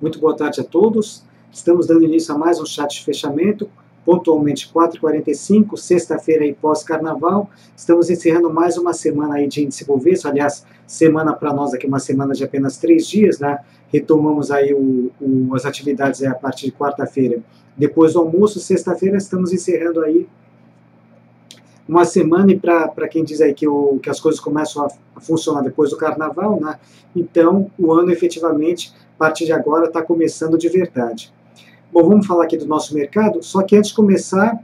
Muito boa tarde a todos. Estamos dando início a mais um chat de fechamento, pontualmente 4h45, sexta-feira aí pós-carnaval. Estamos encerrando mais uma semana aí de índice Bovespa, aliás, semana para nós aqui, uma semana de apenas 3 dias, né? Retomamos aí as atividades a partir de quarta-feira. Depois do almoço, sexta-feira, estamos encerrando aí uma semana, e para quem diz aí que as coisas começam a funcionar depois do carnaval, né? Então o ano efetivamente, a partir de agora, está começando de verdade. Bom, vamos falar aqui do nosso mercado, só que antes de começar,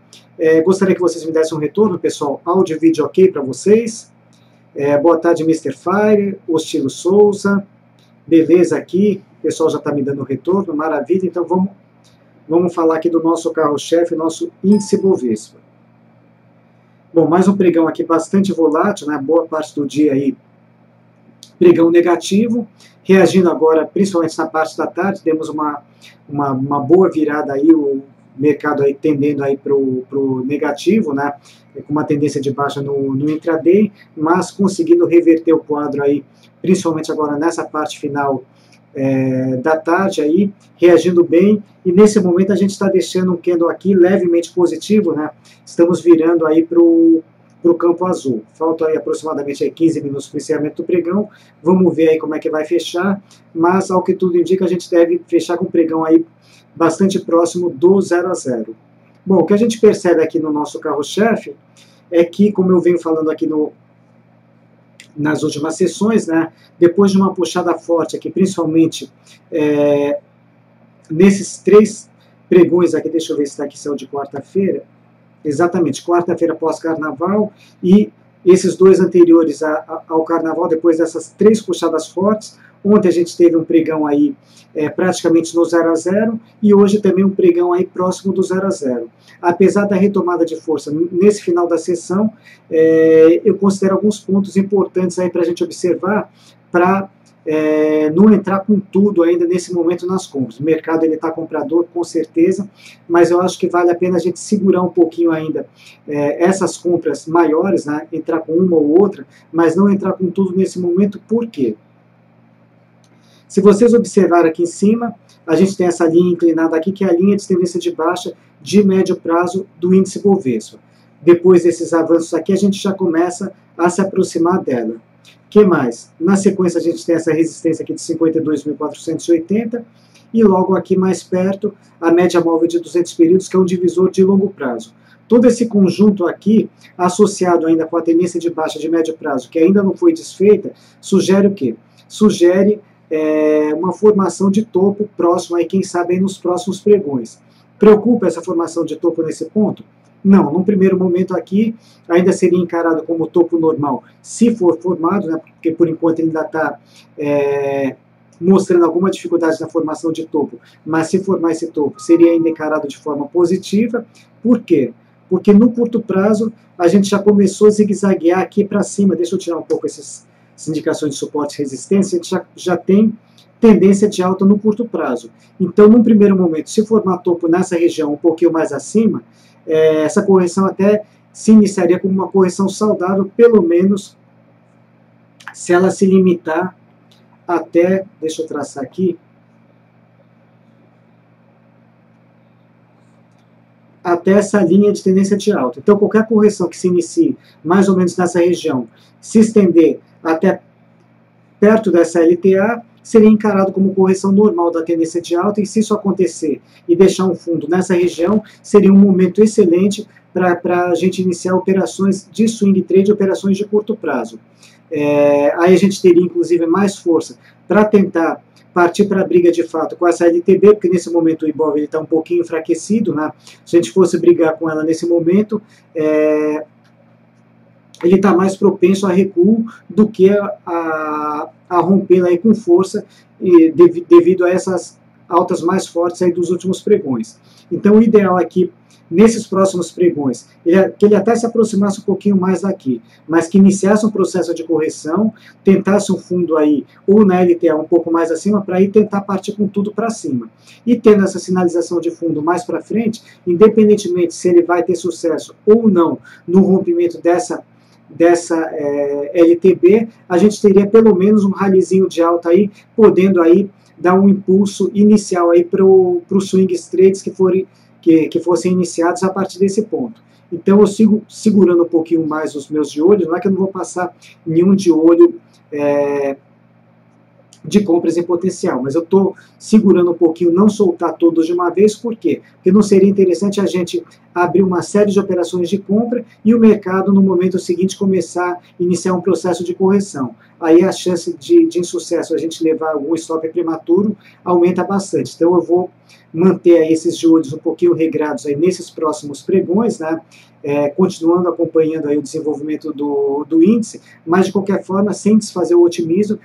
gostaria que vocês me dessem um retorno, pessoal, áudio e vídeo ok para vocês. Boa tarde, Mr. Fire, Ostilo Souza, beleza aqui, o pessoal já está me dando retorno, maravilha, então vamos falar aqui do nosso carro-chefe, nosso índice Bovespa. Bom, mais um pregão aqui bastante volátil, né? Boa parte do dia aí, pregão negativo, reagindo agora, principalmente na parte da tarde, temos uma boa virada aí, o mercado aí tendendo aí para o negativo, né? Com uma tendência de baixa no intraday, mas conseguindo reverter o quadro aí, principalmente agora nessa parte final da tarde aí, reagindo bem, e nesse momento a gente está deixando um candle aqui levemente positivo, né? Estamos virando aí para o campo azul. Faltam aí aproximadamente aí 15 minutos para o encerramento do pregão, vamos ver aí como é que vai fechar, mas ao que tudo indica a gente deve fechar com o pregão aí bastante próximo do 0 a 0. Bom, o que a gente percebe aqui no nosso carro-chefe é que, como eu venho falando aqui nas últimas sessões, né, depois de uma puxada forte aqui, principalmente nesses 3 pregões aqui, deixa eu ver se está aqui, saiu de quarta-feira, exatamente, quarta-feira pós-carnaval, e esses 2 anteriores ao carnaval, depois dessas 3 puxadas fortes. Ontem a gente teve um pregão aí praticamente no 0 a 0, e hoje também um pregão aí próximo do 0 a 0. Apesar da retomada de força nesse final da sessão, eu considero alguns pontos importantes aí para a gente observar, para não entrar com tudo ainda nesse momento nas compras. O mercado está comprador, com certeza, mas eu acho que vale a pena a gente segurar um pouquinho ainda essas compras maiores, né? Entrar com uma ou outra, mas não entrar com tudo nesse momento. Por quê? Se vocês observarem aqui em cima, a gente tem essa linha inclinada aqui, que é a linha de tendência de baixa de médio prazo do índice Bovespa. Depois desses avanços aqui, a gente já começa a se aproximar dela. O que mais? Na sequência, a gente tem essa resistência aqui de 52.480, e logo aqui mais perto, a média móvel de 200 períodos, que é um divisor de longo prazo. Todo esse conjunto aqui, associado ainda com a tendência de baixa de médio prazo, que ainda não foi desfeita, sugere o quê? Sugere uma formação de topo próximo, aí, quem sabe aí nos próximos pregões. Preocupa essa formação de topo nesse ponto? Não, num primeiro momento aqui, ainda seria encarado como topo normal, se for formado, né, porque por enquanto ele ainda está mostrando alguma dificuldade na formação de topo, mas se formar esse topo, seria ainda encarado de forma positiva. Por quê? Porque no curto prazo, a gente já começou a zigue-zaguear aqui para cima. Deixa eu tirar um pouco essas indicações de suporte e resistência. A gente já tem tendência de alta no curto prazo. Então, num primeiro momento, se formar topo nessa região um pouquinho mais acima, essa correção até se iniciaria como uma correção saudável, pelo menos se ela se limitar até, deixa eu traçar aqui, até essa linha de tendência de alta. Então, qualquer correção que se inicie mais ou menos nessa região, se estender até perto dessa LTA, seria encarado como correção normal da tendência de alta, e se isso acontecer e deixar um fundo nessa região, seria um momento excelente para a gente iniciar operações de swing trade, operações de curto prazo. Aí a gente teria inclusive mais força para tentar partir para a briga de fato com essa LTB, porque nesse momento o Ibov está um pouquinho enfraquecido, né? Se a gente fosse brigar com ela nesse momento, ele está mais propenso a recuo do que a romper aí com força, devido a essas altas mais fortes aí dos últimos pregões. Então o ideal aqui, nesses próximos pregões, que ele até se aproximasse um pouquinho mais daqui, mas que iniciasse um processo de correção, tentasse um fundo aí, ou na LTA um pouco mais acima, para ir tentar partir com tudo para cima. E tendo essa sinalização de fundo mais para frente, independentemente se ele vai ter sucesso ou não no rompimento dessa LTB, a gente teria pelo menos um ralizinho de alta aí, podendo aí dar um impulso inicial aí para os swing trades que fossem iniciados a partir desse ponto. Então eu sigo segurando um pouquinho mais os meus de olho, não é que eu não vou passar nenhum de olho de compras em potencial, mas eu estou segurando um pouquinho, não soltar todos de uma vez, por quê? Porque não seria interessante a gente abrir uma série de operações de compra e o mercado, no momento seguinte, começar a iniciar um processo de correção. Aí a chance de insucesso, a gente levar algum stop prematuro, aumenta bastante. Então eu vou manter aí esses de olhos um pouquinho regrados aí nesses próximos pregões, né? Continuando acompanhando aí o desenvolvimento do índice, mas de qualquer forma, sem desfazer o otimismo,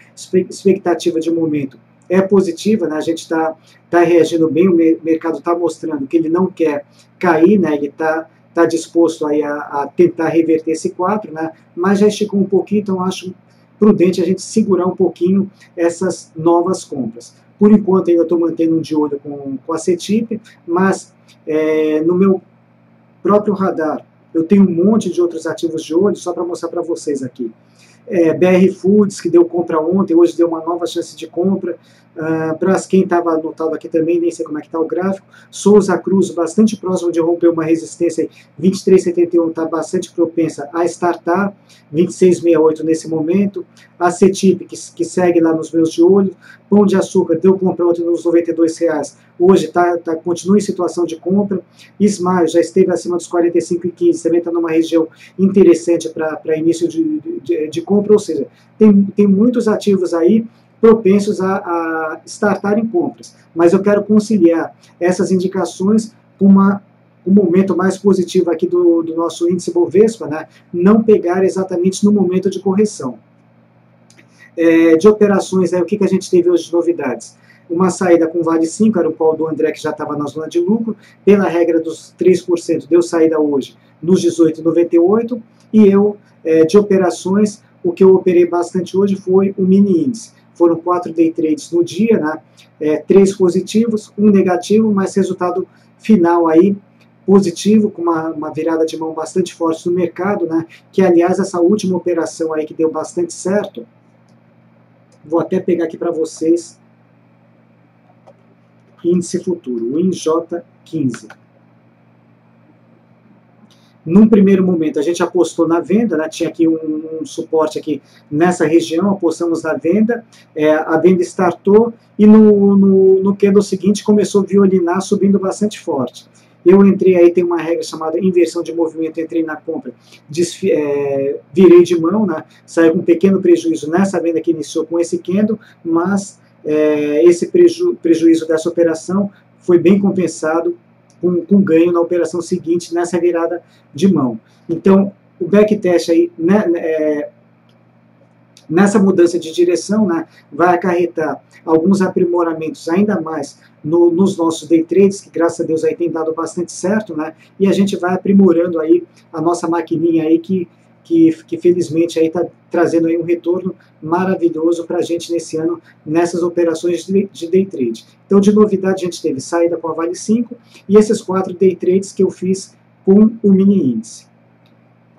expectativa de momento é positiva, né? A gente está reagindo bem, o mercado está mostrando que ele não quer cair, né? Ele está disposto aí a tentar reverter esse 4, né? Mas já esticou um pouquinho, então acho prudente a gente segurar um pouquinho essas novas compras. Por enquanto ainda estou mantendo um de olho com a CETIP, mas no meu próprio radar eu tenho um monte de outros ativos de olho, só para mostrar para vocês aqui. BR Foods, que deu compra ontem, hoje deu uma nova chance de compra. Braskem estava anotado aqui também, nem sei como é que está o gráfico. Souza Cruz, bastante próximo de romper uma resistência, 23,71 está bastante propensa a startar, 26,68 nesse momento. A CETIP, que segue lá nos meus de olho. Pão de Açúcar, deu compra ontem nos R$92, hoje continua em situação de compra. Ismael já esteve acima dos 45,15, também está numa região interessante para início de compra, ou seja, tem muitos ativos aí propensos a startarem compras, mas eu quero conciliar essas indicações com um momento mais positivo aqui do nosso índice Bovespa, né? Não pegar exatamente no momento de correção. De operações, o que a gente teve hoje de novidades? Uma saída com Vale 5, era o call do André, que já estava na zona de lucro, pela regra dos 3%, deu saída hoje nos 18,98, e eu, de operações, o que eu operei bastante hoje foi o mini índice. Foram 4 day trades no dia, né? 3 positivos, 1 negativo, mas resultado final aí positivo, com uma virada de mão bastante forte no mercado, né? Que, aliás, essa última operação aí que deu bastante certo, vou até pegar aqui para vocês, índice futuro, o INJ15. Num primeiro momento, a gente apostou na venda, né? Tinha aqui um suporte aqui nessa região, apostamos na venda, a venda startou e no candle seguinte começou a violinar, subindo bastante forte. Eu entrei aí, tem uma regra chamada inversão de movimento, entrei na compra, virei de mão, né? Saiu com um pequeno prejuízo nessa venda que iniciou com esse candle, mas esse prejuízo dessa operação foi bem compensado com ganho na operação seguinte, nessa virada de mão. Então, o backtest aí, né, nessa mudança de direção, né, vai acarretar alguns aprimoramentos ainda mais nos nossos day trades, que graças a Deus aí tem dado bastante certo, né, e a gente vai aprimorando aí a nossa maquininha aí que felizmente aí está trazendo aí um retorno maravilhoso para a gente nesse ano, nessas operações de day trade. Então, de novidade, a gente teve saída com a Vale 5 e esses 4 day trades que eu fiz com o mini índice.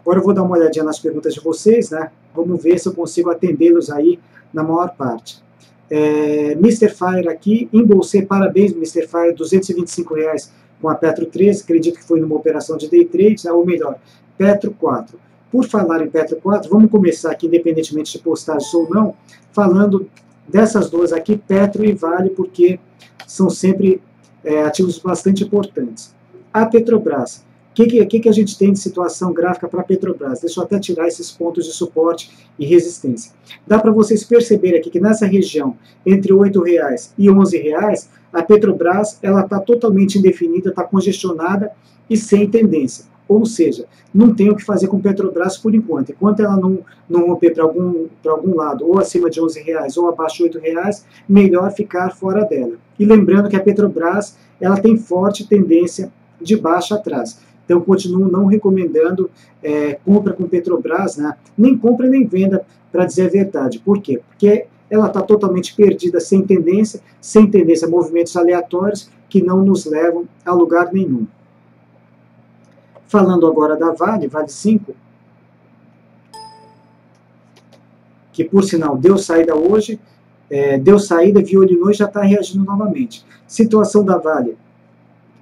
Agora eu vou dar uma olhadinha nas perguntas de vocês, né? Vamos ver se eu consigo atendê-los aí na maior parte. Mr. Fire aqui, embolsei, parabéns Mr. Fire, R$225 com a Petro 13, acredito que foi numa operação de day trade, né? Ou melhor, Petro 4. Por falar em Petro 4, vamos começar aqui, independentemente de postagem ou não, falando dessas duas aqui, Petro e Vale, porque são sempre ativos bastante importantes. A Petrobras, o que a gente tem de situação gráfica para a Petrobras? Deixa eu até tirar esses pontos de suporte e resistência. Dá para vocês perceberem aqui que nessa região, entre R$ 8,00 e R$ 11,00, a Petrobras está totalmente indefinida, está congestionada e sem tendência. Ou seja, não tem o que fazer com Petrobras por enquanto. Enquanto ela não romper para algum lado, ou acima de R$ 11,00 ou abaixo de R$ 8,00, melhor ficar fora dela. E lembrando que a Petrobras ela tem forte tendência de baixa atrás. Então, continuo não recomendando compra com Petrobras, né? Nem compra nem venda, para dizer a verdade. Por quê? Porque ela está totalmente perdida, sem tendência, movimentos aleatórios que não nos levam a lugar nenhum. Falando agora da Vale 5, que por sinal deu saída hoje, deu saída, violinou e já está reagindo novamente. Situação da Vale,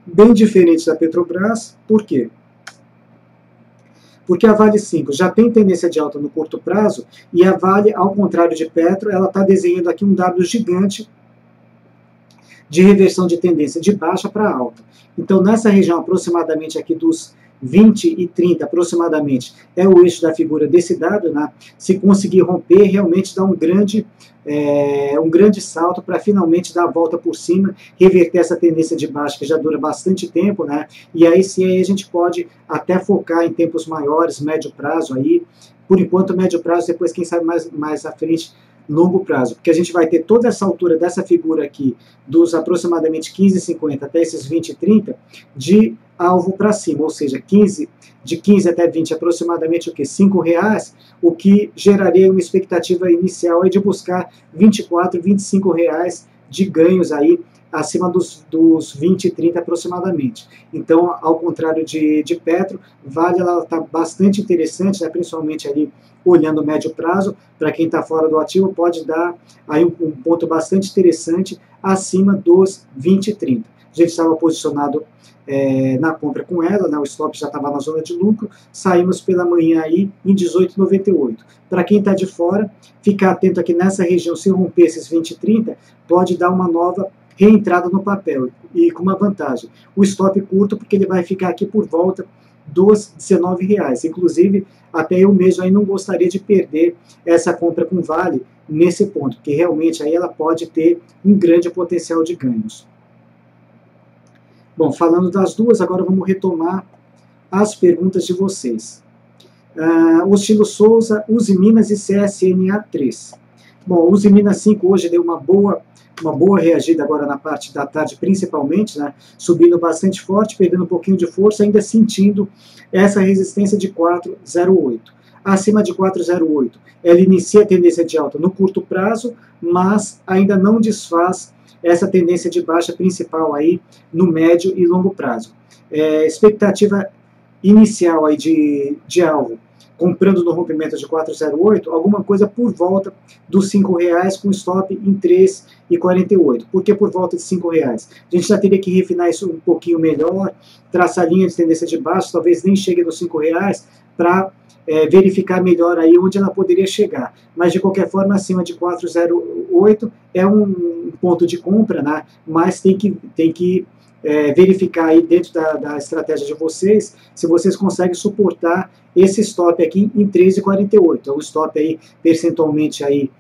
bem diferente da Petrobras. Por quê? Porque a Vale 5 já tem tendência de alta no curto prazo e a Vale, ao contrário de Petro, ela está desenhando aqui um W gigante de reversão de tendência de baixa para alta. Então, nessa região aproximadamente aqui dos 20 e 30 aproximadamente, é o eixo da figura desse W, né? Se conseguir romper, realmente dá um grande salto para finalmente dar a volta por cima, reverter essa tendência de baixa que já dura bastante tempo, né? E aí sim aí a gente pode até focar em tempos maiores, médio prazo aí, por enquanto médio prazo, depois quem sabe mais à frente, longo prazo, porque a gente vai ter toda essa altura dessa figura aqui, dos aproximadamente 15,50 até esses 20,30, de alvo para cima, ou seja, de 15 até 20 aproximadamente o que? R$5, o que geraria uma expectativa inicial aí de buscar R$24, R$25 de ganhos aí acima dos 20 e 30 aproximadamente. Então, ao contrário de Petro, Vale ela está bastante interessante, né, principalmente ali olhando o médio prazo, para quem está fora do ativo, pode dar aí um ponto bastante interessante acima dos 20 e 30. A gente estava posicionado na compra com ela, né, o stop já estava na zona de lucro, saímos pela manhã aí em 18,98. Para quem está de fora, ficar atento aqui nessa região, se romper esses 20 e 30, pode dar uma nova reentrada no papel, e com uma vantagem, o stop curto, porque ele vai ficar aqui por volta dos R$19. Inclusive, até eu mesmo aí não gostaria de perder essa compra com Vale nesse ponto, porque realmente aí ela pode ter um grande potencial de ganhos. Bom, falando das duas, agora vamos retomar as perguntas de vocês. Ostilo Souza, Uzi Minas e CSNA3. Bom, Uzi Minas 5 hoje deu uma boa reagida agora na parte da tarde, principalmente, né, subindo bastante forte, perdendo um pouquinho de força, ainda sentindo essa resistência de 4,08. Acima de 4,08, ela inicia a tendência de alta no curto prazo, mas ainda não desfaz essa tendência de baixa principal aí no médio e longo prazo. Expectativa inicial aí de alvo, comprando no rompimento de 4,08, alguma coisa por volta dos R$5 com stop em 3,48. Por que por volta de R$5? A gente já teria que refinar isso um pouquinho melhor, traçar linha de tendência de baixo, talvez nem chegue nos R$5 para verificar melhor aí onde ela poderia chegar. Mas de qualquer forma, acima de 4,08 é um ponto de compra, né? Mas tem que verificar aí dentro da estratégia de vocês, se vocês conseguem suportar esse stop aqui em 13,48. É um stop aí percentualmente aí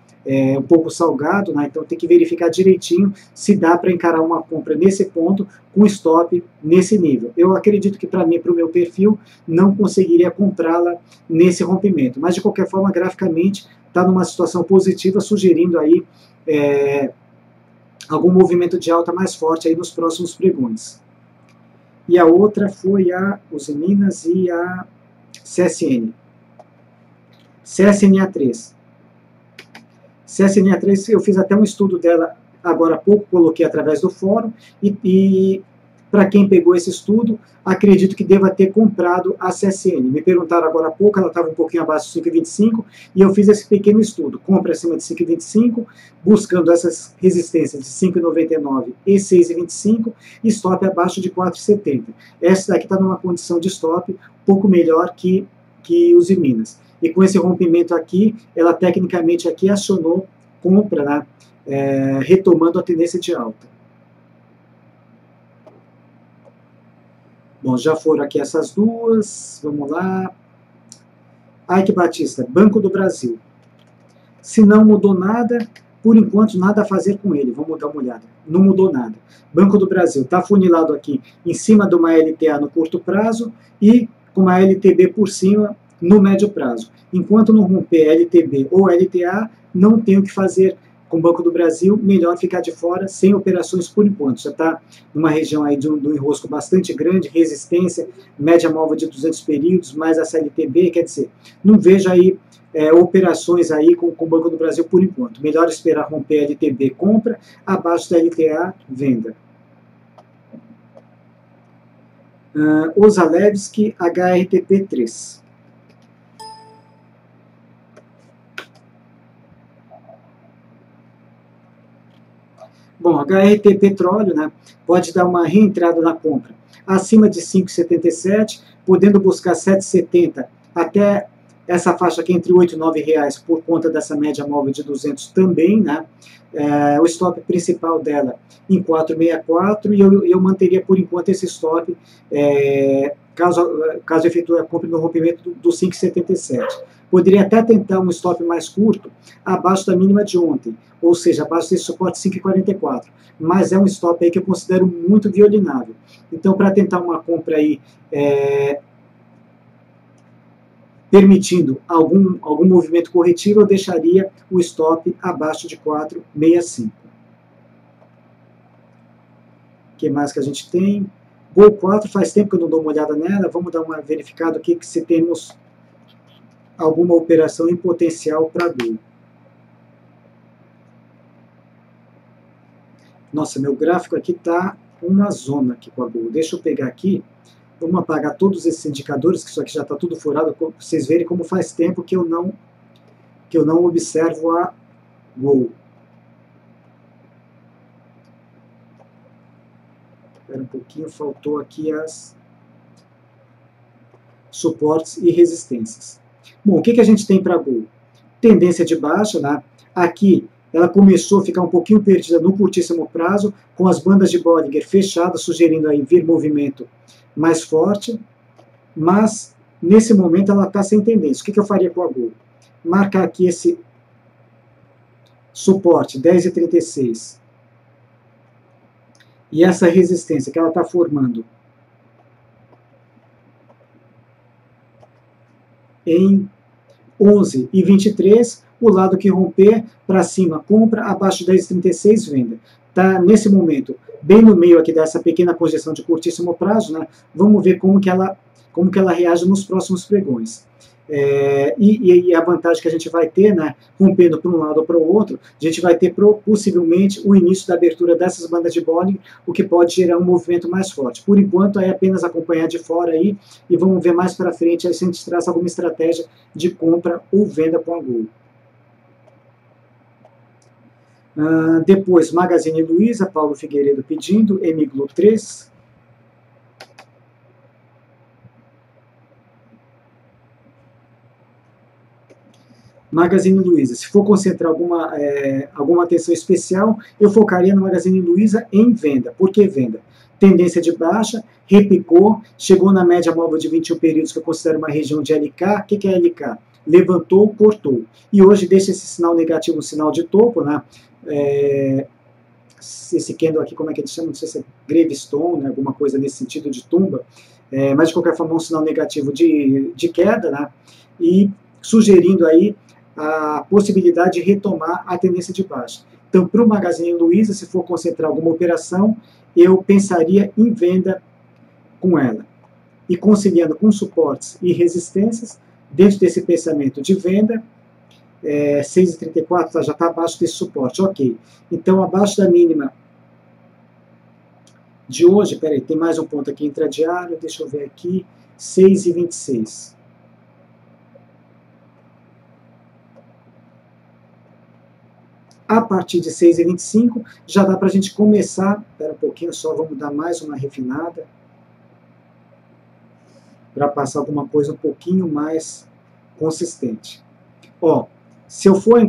um pouco salgado, né? Então tem que verificar direitinho se dá para encarar uma compra nesse ponto com stop nesse nível. Eu acredito que para mim, para o meu perfil, não conseguiria comprá-la nesse rompimento, mas de qualquer forma, graficamente, está numa situação positiva, sugerindo aí algum movimento de alta mais forte aí nos próximos pregões. E a outra foi a Uzi Minas e a CSN. CSNA3. CSNA3, eu fiz até um estudo dela agora há pouco, coloquei através do fórum, e para quem pegou esse estudo, acredito que deva ter comprado a CSN. Me perguntaram agora há pouco, ela estava um pouquinho abaixo de 5,25, e eu fiz esse pequeno estudo, compra acima de 5,25, buscando essas resistências de 5,99 e 6,25, e stop abaixo de 4,70. Essa daqui está numa condição de stop um pouco melhor que Uzi Minas. E com esse rompimento aqui, ela tecnicamente aqui acionou compra, né, retomando a tendência de alta. Bom, já foram aqui essas duas, vamos lá. Ike Batista, Banco do Brasil. Se não mudou nada, por enquanto nada a fazer com ele, vamos dar uma olhada. Não mudou nada. Banco do Brasil está funilado aqui em cima de uma LTA no curto prazo e com uma LTB por cima no médio prazo. Enquanto não romper LTB ou LTA, não tem o que fazer com o Banco do Brasil, melhor ficar de fora, sem operações por enquanto. Já está numa região aí de um enrosco bastante grande, resistência, média móvel de 200 períodos, mais essa LTB, quer dizer, não vejo aí operações aí com o Banco do Brasil por enquanto. Melhor esperar romper LTB, compra, abaixo da LTA, venda. Ozalewski, HRTP3. Bom, HRT Petróleo, né, pode dar uma reentrada na compra acima de 5,77, podendo buscar 7,70 até essa faixa aqui entre R$ 8 e R$ 9 por conta dessa média móvel de 200 também, né? O stop principal dela em 4,64 e eu manteria por enquanto esse stop caso efetue a compra no rompimento do 5,77. Poderia até tentar um stop mais curto abaixo da mínima de ontem, ou seja, abaixo desse suporte 5,44, mas é um stop aí que eu considero muito violinável. Então, para tentar uma compra aí permitindo algum movimento corretivo, eu deixaria o stop abaixo de 4,65. O que mais que a gente tem? Gol 4, faz tempo que eu não dou uma olhada nela, vamos dar uma verificada aqui que se temos alguma operação em potencial para Gol. Nossa, meu gráfico aqui está uma zona aqui com a Gol. Deixa eu pegar aqui. Vamos apagar todos esses indicadores, que isso aqui já está tudo furado, para vocês verem como faz tempo que eu não observo a Gol. Espera um pouquinho, faltou aqui as suportes e resistências. Bom, o que a gente tem para Gol? Tendência de baixa, né? Aqui ela começou a ficar um pouquinho perdida no curtíssimo prazo, com as bandas de Bollinger fechadas, sugerindo aí vir movimento mais forte, mas nesse momento ela está sem tendência. O que eu faria com a Gol? Marcar aqui esse suporte 10,36 e essa resistência que ela está formando em 11,23, o lado que romper para cima compra, abaixo de 10,36 venda. Está nesse momento bem no meio aqui dessa pequena projeção de curtíssimo prazo, né? Vamos ver como que ela reage nos próximos pregões. E a vantagem que a gente vai ter, né, rompendo para um lado ou para o outro, a gente vai ter possivelmente o início da abertura dessas bandas de Bollinger, o que pode gerar um movimento mais forte. Por enquanto é apenas acompanhar de fora aí e vamos ver mais para frente aí se a gente traça alguma estratégia de compra ou venda com a Gol. Depois Magazine Luiza, Paulo Figueiredo pedindo, Emiglo 3. Magazine Luiza, se for concentrar alguma atenção especial, eu focaria no Magazine Luiza em venda. Por que venda? Tendência de baixa, repicou, chegou na média móvel de 21 períodos, que eu considero uma região de LK. O que é LK? Levantou, cortou. E hoje deixa esse sinal negativo, um sinal de topo, né? Esse candle aqui, como é que eles chamam? Não sei se é gravestone, né? Alguma coisa nesse sentido de tumba. Mas de qualquer forma, um sinal negativo de queda, né? E sugerindo aí a possibilidade de retomar a tendência de baixa. Então, para o Magazine Luiza, se for concentrar alguma operação, eu pensaria em venda com ela. E conciliando com suportes e resistências, dentro desse pensamento de venda, 6,34 já está abaixo desse suporte, ok. Então, abaixo da mínima de hoje, peraí, tem mais um ponto aqui intradiário, deixa eu ver aqui, 6,26. A partir de 6,25 já dá para a gente começar, espera um pouquinho só, vamos dar mais uma refinada, para passar alguma coisa um pouquinho mais consistente. Ó, se eu for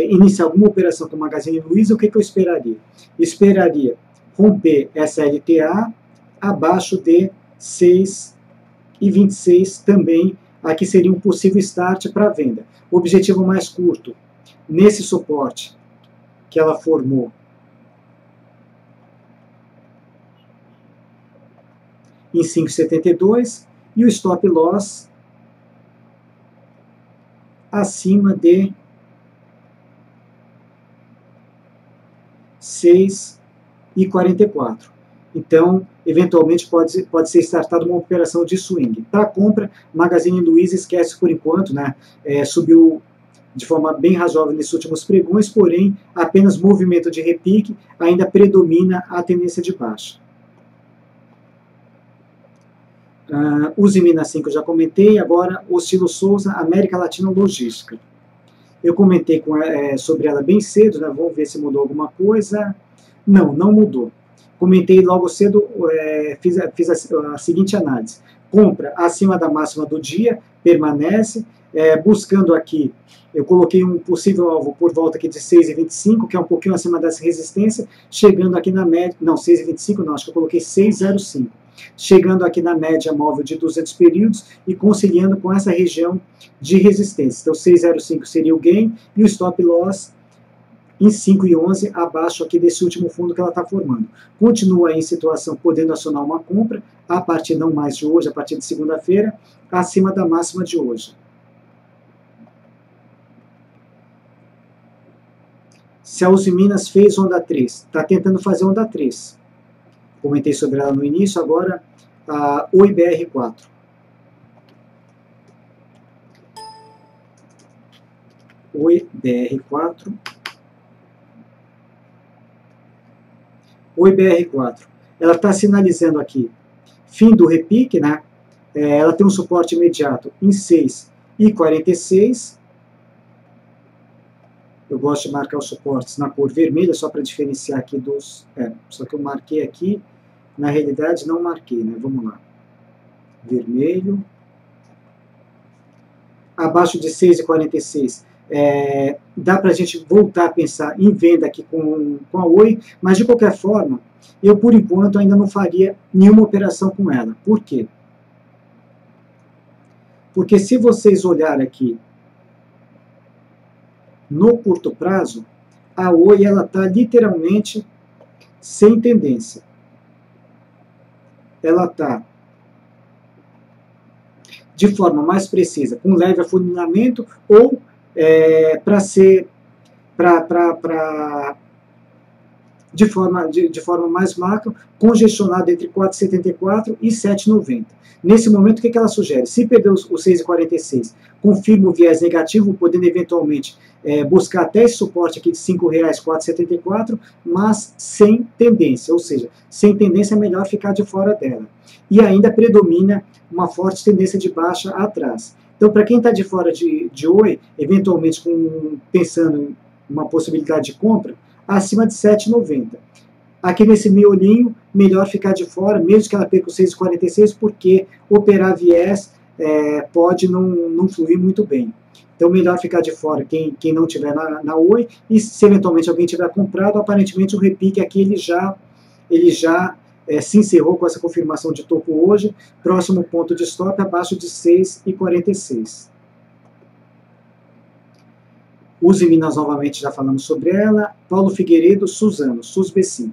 iniciar alguma operação com o Magazine Luiza, o que eu esperaria? Esperaria romper essa LTA abaixo de 6,26 também, aqui seria um possível start para venda. O objetivo mais curto, nesse suporte que ela formou em 5,72 e o stop loss acima de 6,44. Então, eventualmente pode ser startada uma operação de swing. Para compra, Magazine Luiza esquece por enquanto, né? Subiu de forma bem razoável nesses últimos pregões, porém, apenas movimento de repique ainda predomina a tendência de baixa. Usiminas 5 eu já comentei, agora Oscilo Souza, América Latina Logística. Eu comentei sobre ela bem cedo, né? Vamos ver se mudou alguma coisa. Não, não mudou. Comentei logo cedo, fiz a seguinte análise. Compra acima da máxima do dia, permanece, buscando aqui, eu coloquei um possível alvo por volta aqui de 6,25, que é um pouquinho acima dessa resistência, chegando aqui na média, não, 6,25 não, acho que eu coloquei 6,05, chegando aqui na média móvel de 200 períodos e conciliando com essa região de resistência. Então 6,05 seria o gain e o stop loss em 5,11 abaixo aqui desse último fundo que ela está formando. Continua em situação podendo acionar uma compra, a partir não mais de hoje, a partir de segunda-feira, acima da máxima de hoje. Celso Minas fez onda 3, está tentando fazer onda 3. Comentei sobre ela no início, agora a Oi BR4. Oi BR4. Oi BR4. Ela está sinalizando aqui fim do repique, né? Ela tem um suporte imediato em 6,46. Eu gosto de marcar os suportes na cor vermelha, só para diferenciar aqui dos... só que eu marquei aqui, na realidade não marquei, né? Vamos lá. Vermelho. Abaixo de 6,46. Dá para a gente voltar a pensar em venda aqui com a Oi, mas de qualquer forma, eu por enquanto ainda não faria nenhuma operação com ela. Por quê? Porque se vocês olharem aqui no curto prazo, a Oi ela está literalmente sem tendência. Ela está de forma mais precisa, com leve afunilamento ou de forma mais macro, congestionada entre 4,74 e 7,90. Nesse momento, o que ela sugere? Se perder os 6,46, confirma o viés negativo, podendo eventualmente buscar até esse suporte aqui de R$ 5,474, mas sem tendência, ou seja, sem tendência é melhor ficar de fora dela. E ainda predomina uma forte tendência de baixa atrás. Então, para quem está de fora de Oi, eventualmente pensando em uma possibilidade de compra, acima de 7,90. Aqui nesse miolinho, melhor ficar de fora, mesmo que ela perca os 6,46, porque operar viés pode não fluir muito bem. Então, melhor ficar de fora quem não estiver na Oi, e se eventualmente alguém tiver comprado, aparentemente o repique aqui ele já se encerrou com essa confirmação de topo hoje, próximo ponto de stop abaixo de 6,46. Uzi Minas novamente, já falamos sobre ela. Paulo Figueiredo, Suzano, SUSB5.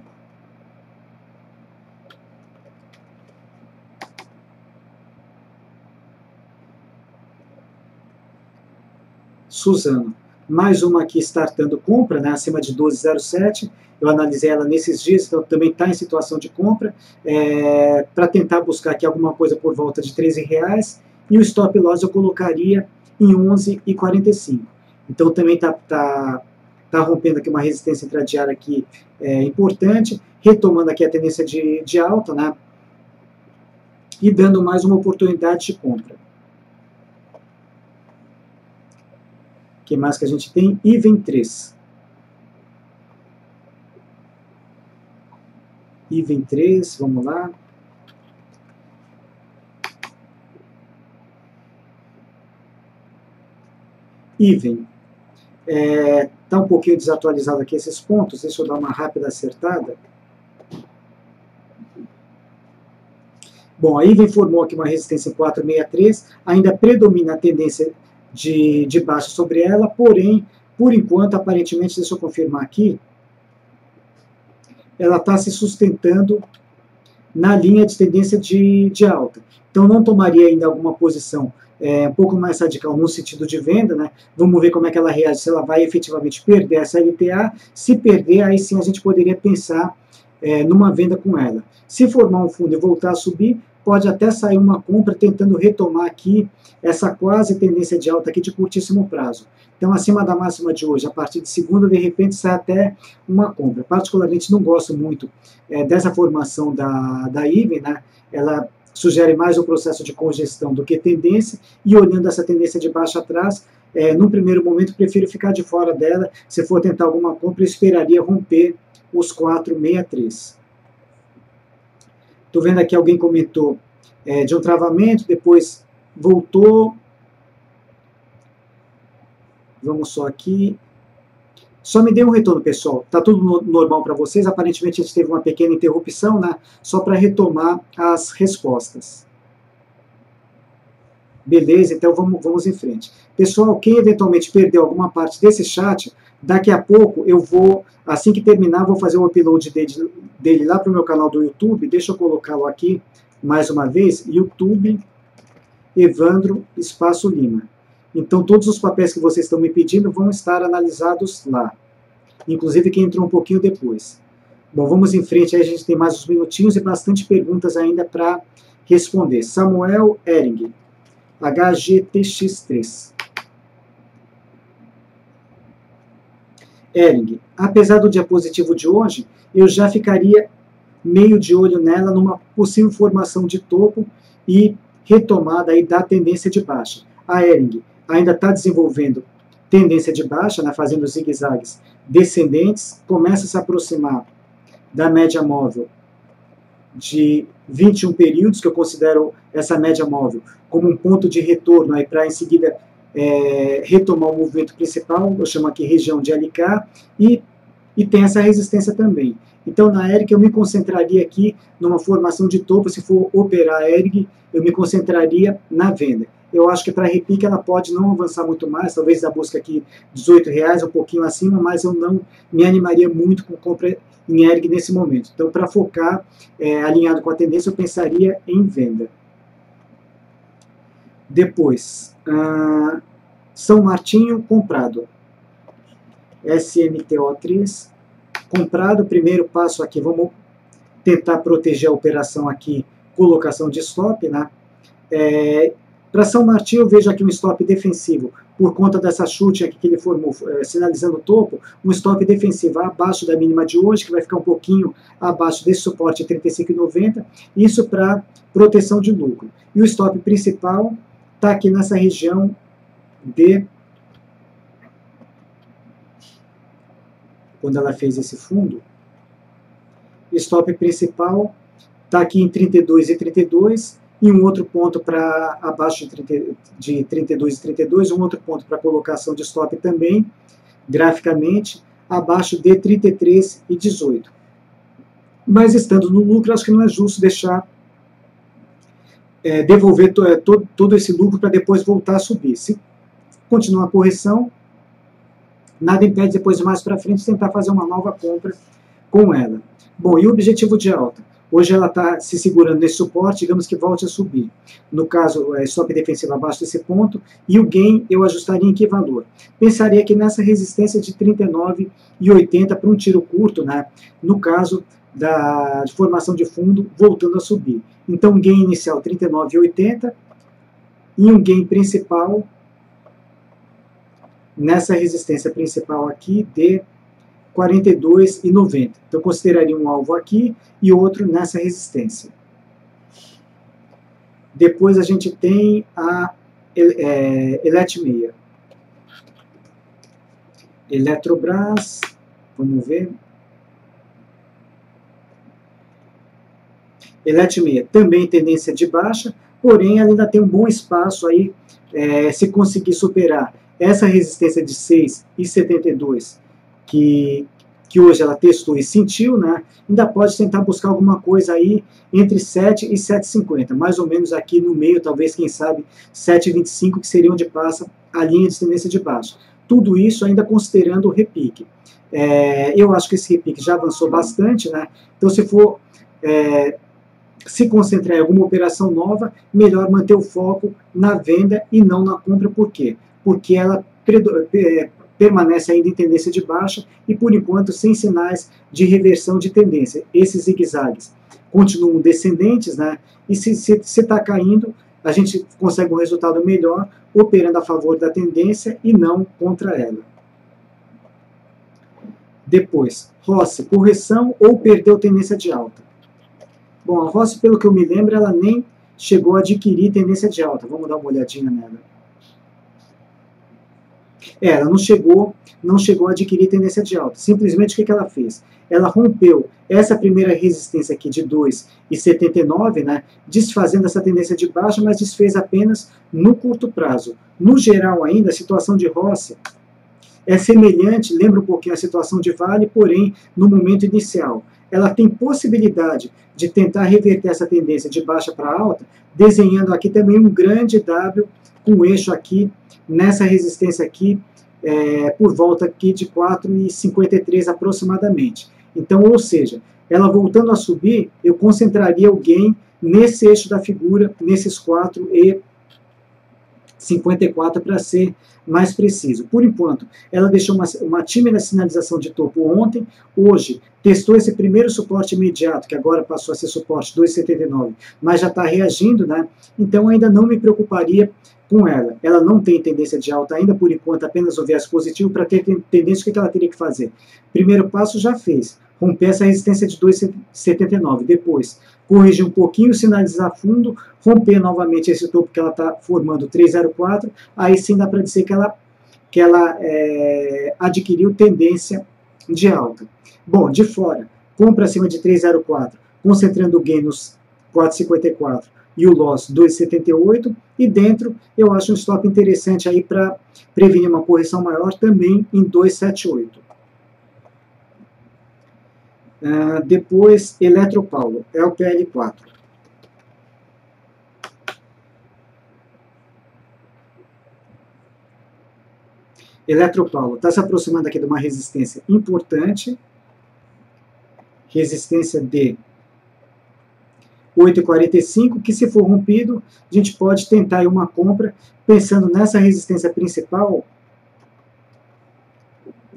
Suzano, mais uma aqui startando compra, né, acima de 12,07. Eu analisei ela nesses dias, então também está em situação de compra, para tentar buscar aqui alguma coisa por volta de R$13, e o stop loss eu colocaria em 11,45. Então também tá rompendo aqui uma resistência intradiária aqui importante, retomando aqui a tendência de alta, né, e dando mais uma oportunidade de compra. O que mais que a gente tem? Iven 3. Iven 3, vamos lá. Iven. Está um pouquinho desatualizado aqui esses pontos, deixa eu dar uma rápida acertada. Bom, a Iven formou aqui uma resistência em 4,63, ainda predomina a tendência de baixa sobre ela, porém, por enquanto, aparentemente, deixa eu confirmar aqui, ela está se sustentando na linha de tendência de alta. Então, não tomaria ainda alguma posição um pouco mais radical no sentido de venda, né? Vamos ver como é que ela reage, se ela vai efetivamente perder essa LTA. Se perder, aí sim a gente poderia pensar numa venda com ela. Se formar um fundo e voltar a subir, pode até sair uma compra tentando retomar aqui essa quase tendência de alta aqui de curtíssimo prazo. Então, acima da máxima de hoje, a partir de segunda, de repente, sai até uma compra. Particularmente, não gosto muito dessa formação da Iven, né? Ela sugere mais um processo de congestão do que tendência, e olhando essa tendência de baixa atrás, num primeiro momento, prefiro ficar de fora dela. Se for tentar alguma compra, eu esperaria romper os 463. Estou vendo aqui, alguém comentou de um travamento, depois voltou. Vamos só aqui. Só me dê um retorno, pessoal. Está tudo normal para vocês? Aparentemente a gente teve uma pequena interrupção, né? Só para retomar as respostas. Beleza, então vamos em frente. Pessoal, quem eventualmente perdeu alguma parte desse chat, daqui a pouco eu vou, assim que terminar, vou fazer o upload dele lá para o meu canal do YouTube. Deixa eu colocá-lo aqui mais uma vez. YouTube, Evandro Espaço Lima. Então, todos os papéis que vocês estão me pedindo vão estar analisados lá. Inclusive, quem entrou um pouquinho depois. Bom, vamos em frente, aí a gente tem mais uns minutinhos e bastante perguntas ainda para responder. Samuel Ering, HGTX3. Ering, apesar do diapositivo de hoje, eu já ficaria meio de olho nela numa possível formação de topo e retomada aí da tendência de baixa. A Ering ainda está desenvolvendo tendência de baixa, né, fazendo zigue-zagues descendentes, começa a se aproximar da média móvel de 21 períodos, que eu considero essa média móvel como um ponto de retorno para em seguida retomar o movimento principal, eu chamo aqui região de LK, e tem essa resistência também. Então, na ERG, eu me concentraria aqui numa formação de topo. Se for operar a ERG, eu me concentraria na venda. Eu acho que para repique ela pode não avançar muito mais, talvez a busca aqui R$18, um pouquinho acima, mas eu não me animaria muito com compra em ERG nesse momento. Então, para focar alinhado com a tendência, eu pensaria em venda. Depois, São Martinho comprado. SMTO3 comprado. Primeiro passo aqui, vamos tentar proteger a operação aqui, colocação de stop, né? Para São Martinho, eu vejo aqui um stop defensivo, por conta dessa chute aqui que ele formou, sinalizando o topo, um stop defensivo abaixo da mínima de hoje, que vai ficar um pouquinho abaixo desse suporte 35,90, isso para proteção de lucro. E o stop principal está aqui nessa região de... Quando ela fez esse fundo, stop principal está aqui em 32,32, e um outro ponto para abaixo de 32,32, um outro ponto para colocação de stop também, graficamente, abaixo de 33,18. Mas estando no lucro, acho que não é justo deixar devolver todo esse lucro para depois voltar a subir. Se continuar a correção, nada impede depois, mais para frente, tentar fazer uma nova compra com ela. Bom, e o objetivo de alta? Hoje ela está se segurando nesse suporte, digamos que volte a subir. No caso, stop defensivo abaixo desse ponto, e o gain eu ajustaria em que valor? Pensaria que nessa resistência de 39,80 para um tiro curto, né? No caso de formação de fundo, voltando a subir. Então, gain inicial 39,80 e um gain principal nessa resistência principal aqui de 42,90. Então, consideraria um alvo aqui e outro nessa resistência. Depois a gente tem a Eletmeia. Eletrobras, vamos ver. Eletmeia também tendência de baixa, porém ela ainda tem um bom espaço aí, se conseguir superar essa resistência de 6,72, que hoje ela testou e sentiu, né? Ainda pode tentar buscar alguma coisa aí entre 7 e 7,50, mais ou menos aqui no meio, talvez, quem sabe, 7,25, que seria onde passa a linha de tendência de baixa. Tudo isso ainda considerando o repique. Eu acho que esse repique já avançou bastante, né? Então, se for se concentrar em alguma operação nova, melhor manter o foco na venda e não na compra. Por quê? Porque ela permanece ainda em tendência de baixa e, por enquanto, sem sinais de reversão de tendência. Esses zigue-zagues continuam descendentes, né? E se está caindo, a gente consegue um resultado melhor operando a favor da tendência e não contra ela. Depois, Rossi, correção ou perdeu tendência de alta? Bom, a Rossi, pelo que eu me lembro, ela nem chegou a adquirir tendência de alta. Vamos dar uma olhadinha nela. Ela não chegou a adquirir tendência de alta. Simplesmente o que ela fez? Ela rompeu essa primeira resistência aqui de 2,79, né, desfazendo essa tendência de baixa, mas desfez apenas no curto prazo. No geral ainda, a situação de Rossi é semelhante, lembra um pouquinho a situação de Vale, porém, no momento inicial. Ela tem possibilidade de tentar reverter essa tendência de baixa para alta, desenhando aqui também um grande W com eixo aqui, nessa resistência aqui, por volta aqui de 4,53 aproximadamente. Então, ou seja, ela voltando a subir, eu concentraria o gain nesse eixo da figura, nesses 4,54 para ser mais preciso. Por enquanto, ela deixou uma tímida sinalização de topo ontem, hoje testou esse primeiro suporte imediato, que agora passou a ser suporte 2,79, mas já está reagindo, né? Então ainda não me preocuparia com ela. Ela não tem tendência de alta ainda, por enquanto apenas o viés positivo. Para ter tendência, o que ela teria que fazer? Primeiro passo já fez, romper essa resistência de 2,79, depois corrigir um pouquinho, sinalizar fundo, romper novamente esse topo que ela está formando 3,04, aí sim dá para dizer que ela adquiriu tendência de alta. Bom, de fora, compra acima de 3,04, concentrando o gain nos 4,54 e o loss 2,78, e dentro eu acho um stop interessante aí para prevenir uma correção maior também em 2,78. Depois, Eletropaulo, LPL4. Eletropaulo está se aproximando aqui de uma resistência importante, resistência de 8,45, que se for rompido, a gente pode tentar aí uma compra, pensando nessa resistência principal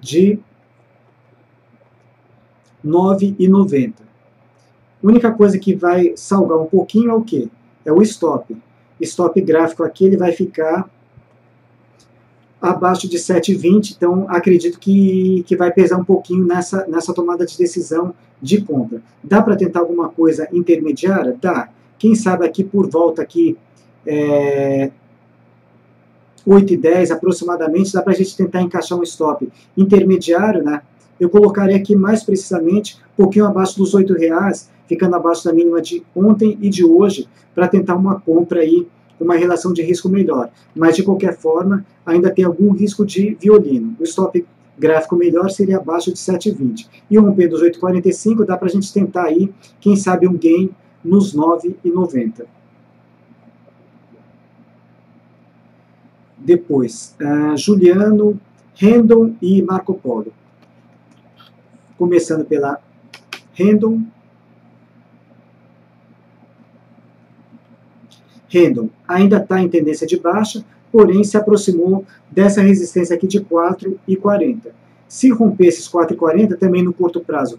de 9,90. A única coisa que vai salgar um pouquinho é o quê? É o stop. Stop gráfico aqui ele vai ficar abaixo de 7,20, então acredito que vai pesar um pouquinho nessa tomada de decisão de compra. Dá para tentar alguma coisa intermediária? Dá. Quem sabe aqui por volta aqui 8,10 aproximadamente, dá para a gente tentar encaixar um stop intermediário, né? Eu colocaria aqui mais precisamente um pouquinho abaixo dos R$8, ficando abaixo da mínima de ontem e de hoje, para tentar uma compra aí, uma relação de risco melhor. Mas de qualquer forma, ainda tem algum risco de violino. O stop gráfico melhor seria abaixo de 7,20. E rompendo os 8,45, dá para a gente tentar aí, quem sabe um gain nos 9,90. Depois, Juliano, Randon e Marco Polo. Começando pela Randon. Randon ainda está em tendência de baixa, porém se aproximou dessa resistência aqui de 4,40. Se romper esses 4,40, também no curto prazo,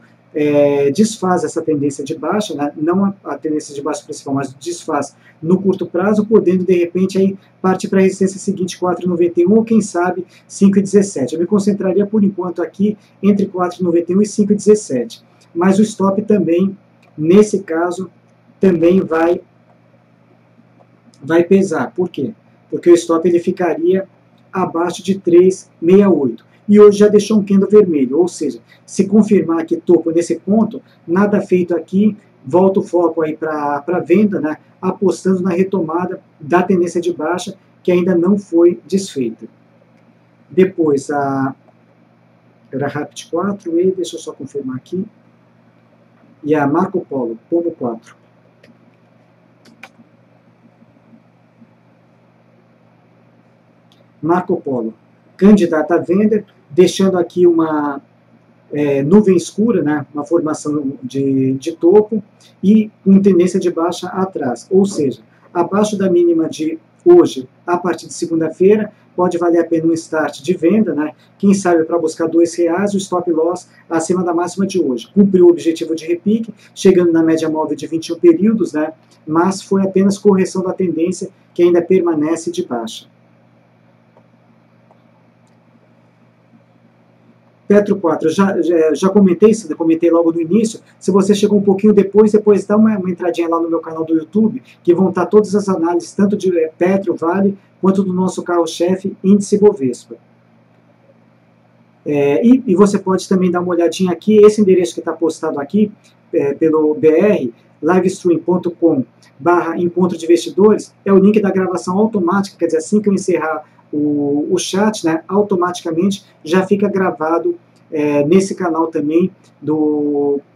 desfaz essa tendência de baixa, né? Não a tendência de baixa principal, mas desfaz no curto prazo, podendo de repente aí partir para a resistência seguinte 4,91 ou quem sabe 5,17. Eu me concentraria por enquanto aqui entre 4,91 e 5,17. Mas o stop também, nesse caso, também vai pesar. Por quê? Porque o stop ele ficaria abaixo de 3,68. E hoje já deixou um candle vermelho, ou seja, se confirmar que topo nesse ponto, nada feito aqui, volta o foco aí para venda, né, apostando na retomada da tendência de baixa, que ainda não foi desfeita. Depois, era Rapid 4, e deixa eu só confirmar aqui, e a Marco Polo, Pombo 4. Marco Polo, candidata à venda, deixando aqui uma nuvem escura, né, uma formação de topo e com tendência de baixa atrás, ou seja, abaixo da mínima de hoje, a partir de segunda-feira, pode valer a pena um start de venda, né, quem sabe para buscar R$2, o stop loss acima da máxima de hoje. Cumpriu o objetivo de repique, chegando na média móvel de 21 períodos, né, mas foi apenas correção da tendência que ainda permanece de baixa. Petro 4, já comentei isso, comentei logo no início. Se você chegou um pouquinho depois dá uma entradinha lá no meu canal do YouTube, que vão estar todas as análises, tanto de Petro, Vale, quanto do nosso carro-chefe, índice Bovespa. E você pode também dar uma olhadinha aqui, esse endereço que está postado aqui, pelo BR, livestream.com/encontro de investidores, é o link da gravação automática, quer dizer, assim que eu encerrar o chat, né, automaticamente já fica gravado nesse canal também,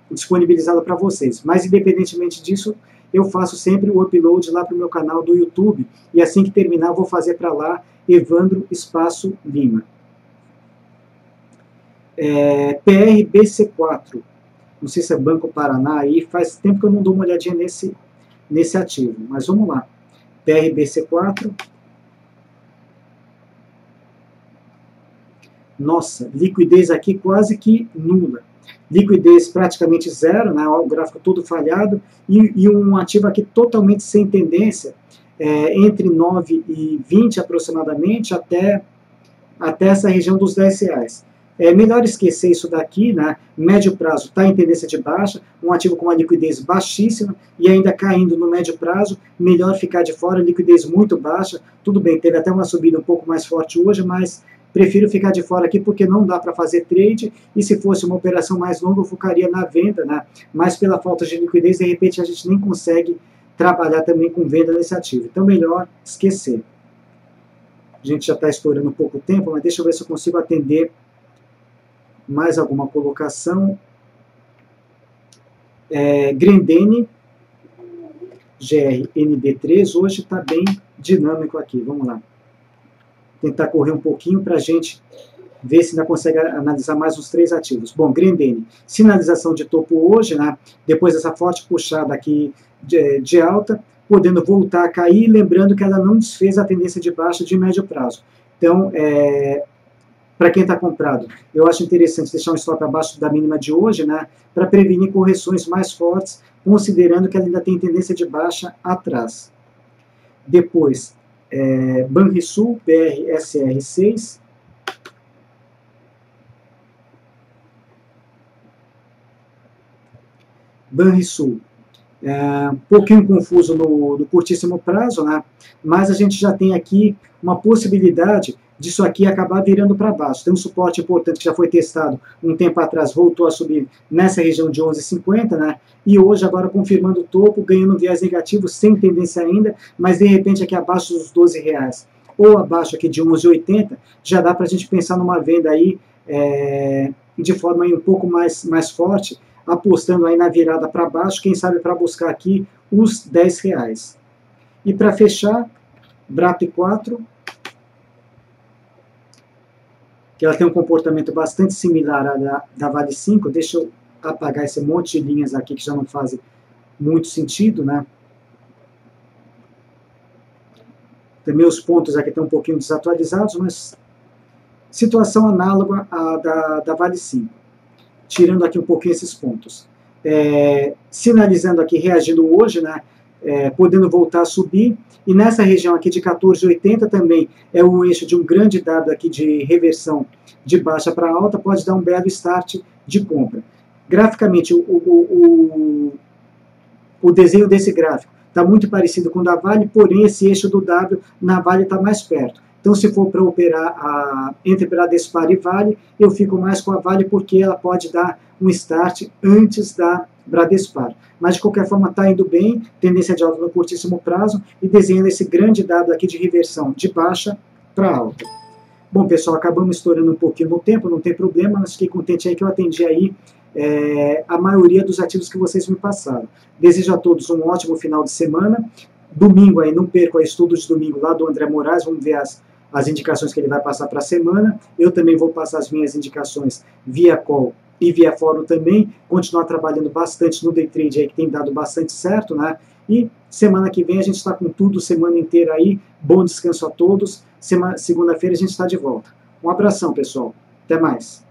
disponibilizado para vocês. Mas independentemente disso, eu faço sempre o upload lá para o meu canal do YouTube, e assim que terminar, eu vou fazer para lá, Evandro Espaço Lima. PRBC4, não sei se é Banco Paraná, aí faz tempo que eu não dou uma olhadinha nesse ativo, mas vamos lá. PRBC4, nossa, liquidez aqui quase que nula, liquidez praticamente zero, né, o gráfico todo falhado, e um ativo aqui totalmente sem tendência, entre 9 e 20 aproximadamente, até essa região dos R$10. Melhor esquecer isso daqui, né? Médio prazo está em tendência de baixa, um ativo com uma liquidez baixíssima e ainda caindo no médio prazo, melhor ficar de fora, liquidez muito baixa. Tudo bem, teve até uma subida um pouco mais forte hoje, mas prefiro ficar de fora aqui porque não dá para fazer trade, e se fosse uma operação mais longa eu focaria na venda, né? Mas pela falta de liquidez, de repente a gente nem consegue trabalhar também com venda nesse ativo. Então melhor esquecer. A gente já está estourando um pouco tempo, mas deixa eu ver se eu consigo atender mais alguma colocação. Grendene, GRND3, hoje está bem dinâmico aqui. Vamos lá. Tentar correr um pouquinho para a gente ver se ainda consegue analisar mais uns 3 ativos. Bom, Grendene, sinalização de topo hoje, né? Depois dessa forte puxada aqui de alta, podendo voltar a cair, lembrando que ela não desfez a tendência de baixa de médio prazo. Então, para quem está comprado, eu acho interessante deixar um stop abaixo da mínima de hoje, né, para prevenir correções mais fortes, considerando que ela ainda tem tendência de baixa atrás. Depois, Banrisul, BRSR6. Banrisul, um pouquinho confuso no curtíssimo prazo, né, mas a gente já tem aqui uma possibilidade disso aqui acabar virando para baixo. Tem um suporte importante que já foi testado um tempo atrás, voltou a subir nessa região de 11,50, né? E hoje agora confirmando o topo, ganhando viés negativo, sem tendência ainda, mas de repente aqui abaixo dos R$12, ou abaixo aqui de 11,80, já dá para a gente pensar numa venda aí de forma aí um pouco mais forte, apostando aí na virada para baixo, quem sabe para buscar aqui os R$10. E para fechar, BRAP4, que ela tem um comportamento bastante similar à da Vale 5, deixa eu apagar esse monte de linhas aqui que já não fazem muito sentido, né? Também os pontos aqui estão um pouquinho desatualizados, mas situação análoga à da Vale 5. Tirando aqui um pouquinho esses pontos. Sinalizando aqui, reagindo hoje, né? Podendo voltar a subir, e nessa região aqui de 14,80 também é o eixo de um grande dado aqui de reversão de baixa para alta, pode dar um belo start de compra. Graficamente, o desenho desse gráfico está muito parecido com o da Vale, porém esse eixo do W na Vale está mais perto. Então, se for para operar entre Bradespar e Vale, eu fico mais com a Vale porque ela pode dar um start antes da Bradespar. Mas, de qualquer forma, está indo bem, tendência de alta no curtíssimo prazo e desenhando esse grande dado aqui de reversão de baixa para alta. Bom, pessoal, acabamos estourando um pouquinho no tempo, não tem problema, mas fiquei contente aí que eu atendi aí a maioria dos ativos que vocês me passaram. Desejo a todos um ótimo final de semana. Domingo aí, não perco o estudo de domingo lá do André Moraes, vamos ver as indicações que ele vai passar para a semana. Eu também vou passar as minhas indicações via call e via fórum também, continuar trabalhando bastante no day trade aí, que tem dado bastante certo, né? E semana que vem a gente está com tudo, semana inteira aí. Bom descanso a todos. Segunda-feira a gente está de volta. Um abração, pessoal. Até mais.